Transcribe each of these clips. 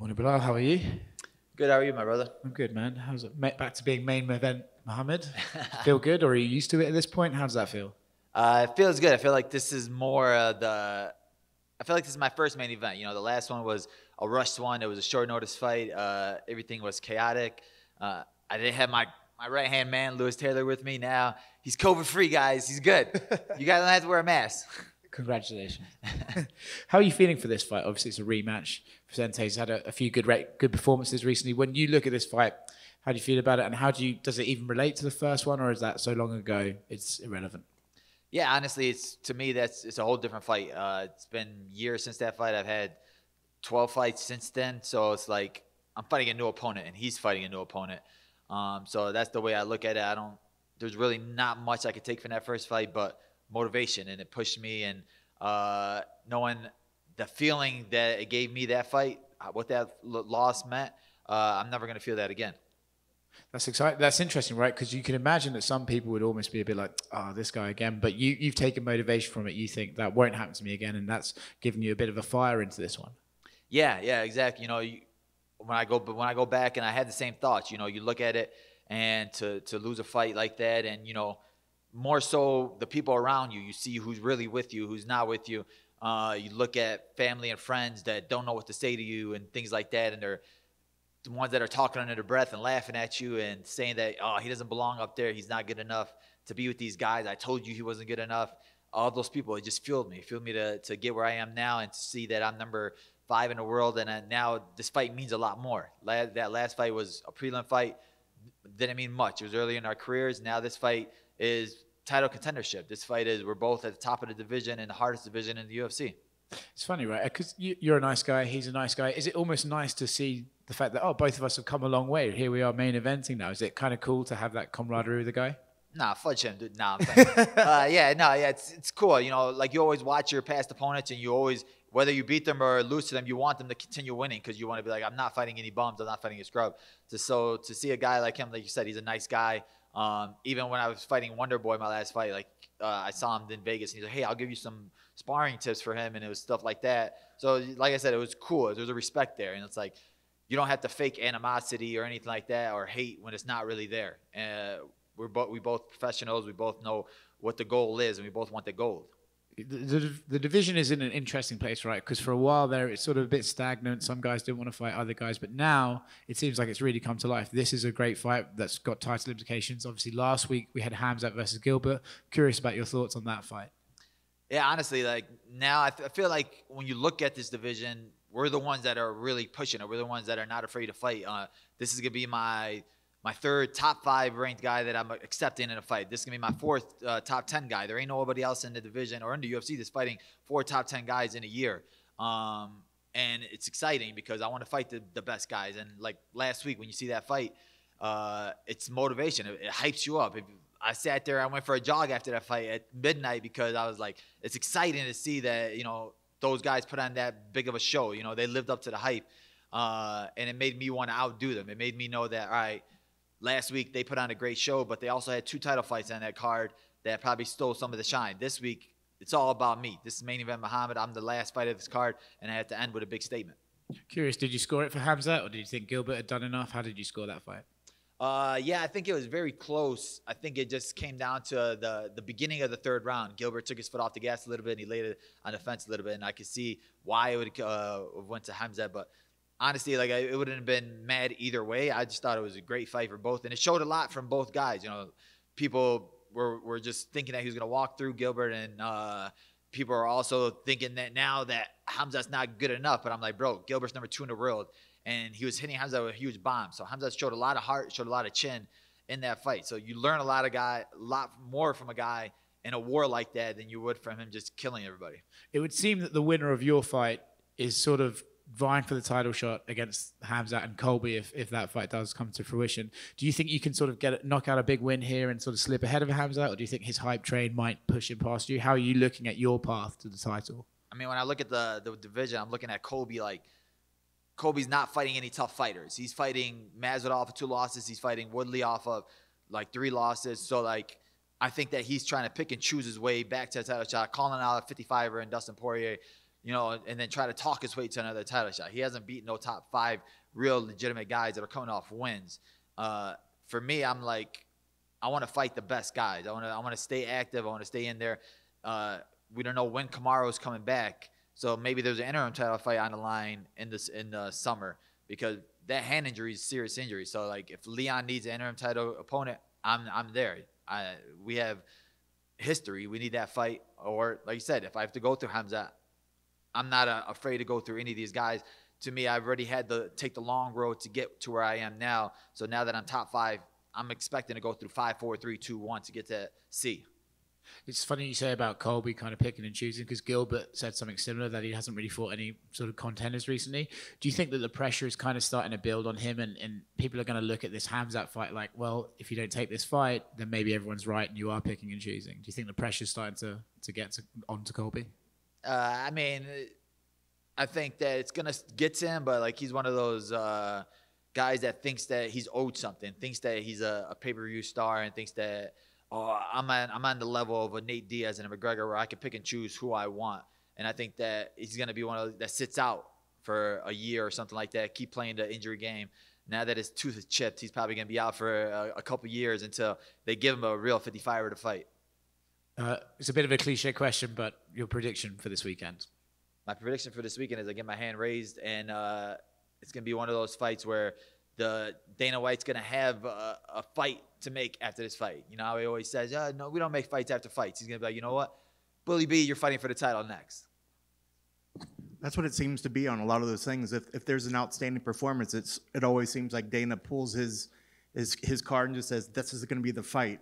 Morning, Belal. How are you? Good, how are you, my brother? I'm good, man. How's it? Back to being main event, Muhammad. Feel good, or are you used to it at this point? How does that feel? It feels good. I feel like this is more I feel like this is my first main event. You know, the last one was a rushed one. It was a short notice fight. Everything was chaotic. I didn't have my right hand man, Lewis Taylor, with me. Now he's COVID free, guys. He's good. You guys don't have to wear a mask. Congratulations. How are you feeling for this fight? Obviously, it's a rematch. Vicente's had a few good performances recently. When you look at this fight, how do you feel about it? And does it even relate to the first one, or is that so long ago it's irrelevant? Yeah, honestly, to me it's a whole different fight. It's been years since that fight. I've had 12 fights since then, so it's like I'm fighting a new opponent and he's fighting a new opponent. So that's the way I look at it. There's really not much I could take from that first fight, but motivation, and it pushed me, and knowing the feeling that it gave me that fight, what that loss meant, I'm never going to feel that again. That's exciting. That's interesting, right? Because you can imagine that some people would almost be a bit like, "Oh, this guy again." But you've taken motivation from it. You think that won't happen to me again, and that's giving you a bit of a fire into this one. Yeah, exactly. You know, when I go back, and I had the same thoughts. You know, you look at it, and to lose a fight like that, and you know, more so the people around you. You see who's really with you, who's not with you. You look at family and friends that don't know what to say to you and things like that, and they're the ones that are talking under their breath and laughing at you and saying that, oh, he doesn't belong up there. He's not good enough to be with these guys. I told you he wasn't good enough. All those people, it just fueled me. It fueled me to get where I am now and to see that I'm number 5 in the world. And now this fight means a lot more. That last fight was a prelim fight. Didn't mean much. It was early in our careers. Now this fight is title contendership. This fight is, we're both at the top of the division and the hardest division in the UFC. It's funny, right? Because you're a nice guy, he's a nice guy. Is it almost nice to see the fact that, both of us have come a long way? Here we are main eventing now. Is it kind of cool to have that camaraderie with the guy? Nah, fudge him, dude. Nah, I'm playing. It's cool. You know, like you always watch your past opponents, and you always, whether you beat them or lose to them, you want them to continue winning because you want to be like, I'm not fighting any bums, I'm not fighting a scrub. So to see a guy like him, like you said, he's a nice guy. Even when I was fighting Wonder Boy my last fight, like I saw him in Vegas, and he's like, hey, I'll give you some sparring tips for him, and it was stuff like that. So like I said, it was cool. There was a respect there, and it's like you don't have to fake animosity or anything like that or hate when it's not really there. We both professionals. We both know what the goal is, and we both want the gold. The division is in an interesting place, right? Because for a while there, it's sort of a bit stagnant. Some guys didn't want to fight other guys, but now it seems like it's really come to life. This is a great fight that's got title implications. Obviously, last week we had Khamzat versus Gilbert. Curious about your thoughts on that fight. Yeah, honestly, like now I feel like when you look at this division, we're the ones that are really pushing it. We're the ones that are not afraid to fight. This is gonna be my third top 5 ranked guy that I'm accepting in a fight. This is going to be my 4th top 10 guy. There ain't nobody else in the division or in the UFC that's fighting 4 top 10 guys in a year. And it's exciting because I want to fight the best guys. And like last week when you see that fight, it's motivation. It hypes you up. I sat there, I went for a jog after that fight at midnight because I was like, it's exciting to see that, you know, those guys put on that big of a show. You know, they lived up to the hype. And it made me want to outdo them. It made me know that, all right, last week, they put on a great show, but they also had 2 title fights on that card that probably stole some of the shine. This week, it's all about me. This is main event Muhammad. I'm the last fight of this card, and I had to end with a big statement. Curious, did you score it for Khamzat, or did you think Gilbert had done enough? How did you score that fight? Yeah, I think it was very close. I think it just came down to the beginning of the 3rd round. Gilbert took his foot off the gas a little bit, and he laid it on the fence a little bit, and I could see why it would went to Khamzat, but honestly, like it wouldn't have been mad either way. I just thought it was a great fight for both, and it showed a lot from both guys. You know, people were just thinking that he was going to walk through Gilbert, and people are also thinking that now that Khamzat's not good enough. But I'm like, bro, Gilbert's number 2 in the world, and he was hitting Khamzat with a huge bomb. So Khamzat showed a lot of heart, showed a lot of chin in that fight. So you learn a lot more from a guy in a war like that than you would from him just killing everybody. It would seem that the winner of your fight is sort of vying for the title shot against Khamzat and Colby if that fight does come to fruition. Do you think you can sort of knock out a big win here and sort of slip ahead of Khamzat, or do you think his hype train might push him past you? How are you looking at your path to the title? I mean, when I look at the division, I'm looking at Colby like Colby's not fighting any tough fighters. He's fighting Masvidal off of 2 losses. He's fighting Woodley off of like 3 losses. So like I think that he's trying to pick and choose his way back to the title shot, calling out a 55er and Dustin Poirier. and then try to talk his way to another title shot. He hasn't beaten no top 5 real legitimate guys that are coming off wins. For me, I'm like, I want to fight the best guys. I want to stay active. I want to stay in there. We don't know when Kamaru's coming back, so maybe there's an interim title fight on the line in the summer, because that hand injury is a serious injury. So like, if Leon needs an interim title opponent, I'm there. We have history. We need that fight. Or like you said, if I have to go through Khamzat, I'm not afraid to go through any of these guys. To me, I've already had to take the long road to get to where I am now. So now that I'm top 5, I'm expecting to go through 5, 4, 3, 2, 1 to get to C. It's funny you say about Colby kind of picking and choosing, because Gilbert said something similar, that he hasn't really fought any sort of contenders recently. Do you think that the pressure is kind of starting to build on him, and people are going to look at this Khamzat fight like, well, if you don't take this fight, then maybe everyone's right and you are picking and choosing? Do you think the pressure is starting to get onto Colby? I mean, I think that it's going to get to him, but like, he's one of those guys that thinks that he's owed something, thinks that he's a pay-per-view star, and thinks that, oh, I'm on the level of a Nate Diaz and a McGregor where I can pick and choose who I want. And I think that he's going to be one of those that sits out for a year or something like that, keep playing the injury game. Now that his tooth is chipped, he's probably going to be out for a couple years until they give him a real 55er to fight. It's a bit of a cliche question, but your prediction for this weekend? My prediction for this weekend is I get my hand raised, and it's going to be one of those fights where Dana White's going to have a fight to make after this fight. You know how he always says, no, we don't make fights after fights. He's going to be like, you know what? Bully B, you're fighting for the title next. That's what it seems to be on a lot of those things. If there's an outstanding performance, it always seems like Dana pulls his card and just says, this is going to be the fight.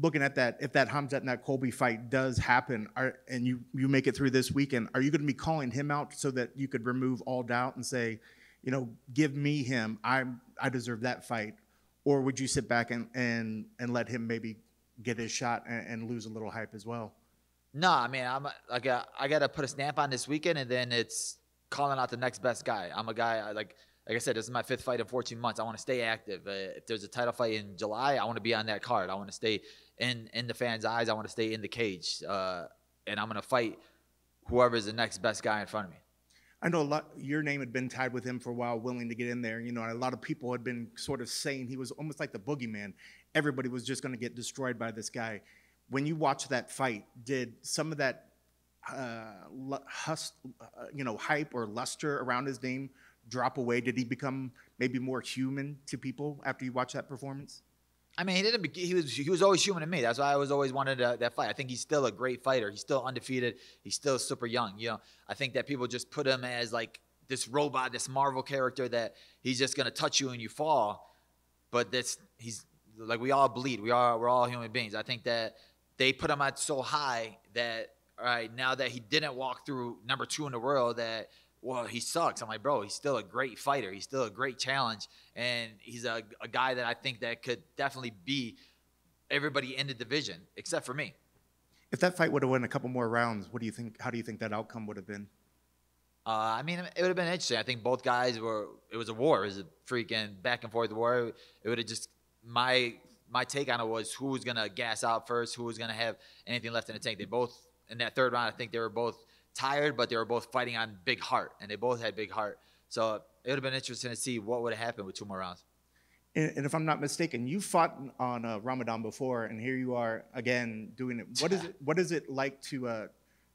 Looking at that, if that Khamzat and that Colby fight does happen, and you make it through this weekend, are you going to be calling him out so that you could remove all doubt and say, give me him, I deserve that fight? Or would you sit back and let him maybe get his shot and lose a little hype as well? No, I mean, I got to put a stamp on this weekend, and then it's calling out the next best guy. I'm a guy, like I said, this is my 5th fight in 14 months. I want to stay active. If there's a title fight in July, I want to be on that card. I want to stay in the fans' eyes. I want to stay in the cage. And I'm going to fight whoever is the next best guy in front of me. I know your name had been tied with him for a while, willing to get in there. And a lot of people had been sort of saying he was almost like the boogeyman. Everybody was just going to get destroyed by this guy. When you watch that fight, did some of that hype or luster around his name drop away? Did he become maybe more human to people after you watch that performance? I mean, he was always human to me. That's why I was always wanted that fight. I think he's still a great fighter. He's still undefeated. He's still super young. I think that people just put him as like this robot, this Marvel character that he's just gonna touch you and you fall. But he's like, we all bleed. We're all human beings. I think that they put him out so high that, all right, now that he didn't walk through number 2 in the world, that, well, he sucks. I'm like, bro, he's still a great fighter. He's still a great challenge. And he's a guy that I think that could definitely be everybody in the division, except for me. If that fight would have went a couple more rounds, what do you think? How do you think that outcome would have been? I mean, it would have been interesting. I think both guys it was a war. It was a freaking back and forth war. It would have just, my take on it was who was going to gas out first, who was going to have anything left in the tank. They both, in that 3rd round, I think they were both tired, but they were both fighting on big heart, and they both had big heart. So it would have been interesting to see what would have happened with 2 more rounds. And if I'm not mistaken, you fought on Ramadan before, and here you are again doing it. What is it like to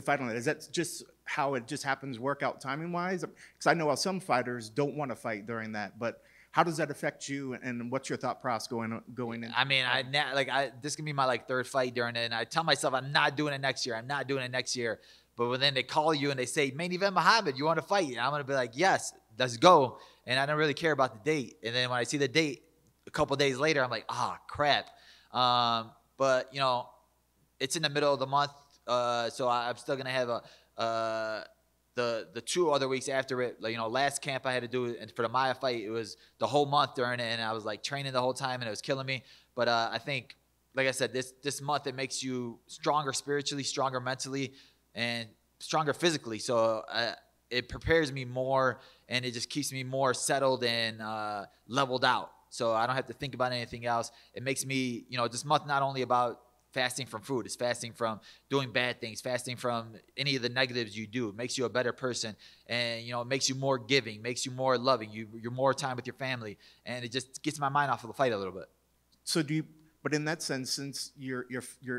fight on it? Is that just how it just happens, workout timing wise? Because I know how some fighters don't want to fight during that, but how does that affect you, and what's your thought process going in? I mean, this can be my 3rd fight during it, and I tell myself I'm not doing it next year. I'm not doing it next year. But when then they call you and they say, main event Muhammad, you want to fight? And I'm going to be like, yes, let's go. And I don't really care about the date. And then when I see the date a couple days later, I'm like, crap. But, it's in the middle of the month. So I'm still going to have the 2 other weeks after it. Last camp I had to do, and for the Maya fight, it was the whole month during it. And I was training the whole time, and it was killing me. But I think, like I said, this month, it makes you stronger spiritually, stronger mentally, and stronger physically. So it prepares me more, and it just keeps me more settled and leveled out. So I don't have to think about anything else. It makes me, this month, not only about fasting from food. It's fasting from doing bad things, fasting from any of the negatives you do. It makes you a better person, and it makes you more giving, makes you more loving. You're more time with your family, and it just gets my mind off of the fight a little bit. So but in that sense, since you're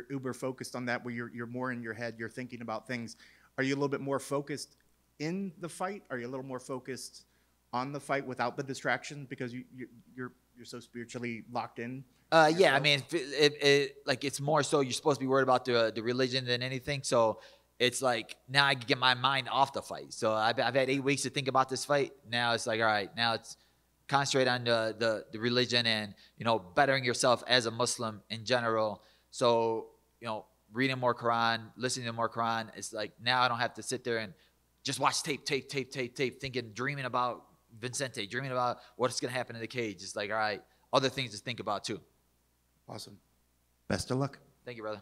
uber focused on that, where you're more in your head, you're thinking about things, are you a little bit more focused in the fight? Are you a little more focused on the fight without the distraction because you're so spiritually locked in? Yeah, I mean, it's more so you're supposed to be worried about the religion than anything. So it's like now I can get my mind off the fight. So I've had 8 weeks to think about this fight. Now it's like, all right, now it's concentrate on the religion and bettering yourself as a Muslim in general. So reading more Quran, listening to more Quran. It's like now I don't have to sit there and just watch tape, thinking, dreaming about Vicente, dreaming about what's gonna happen in the cage. It's like, all right, other things to think about too. Awesome. Best of luck. Thank you, brother.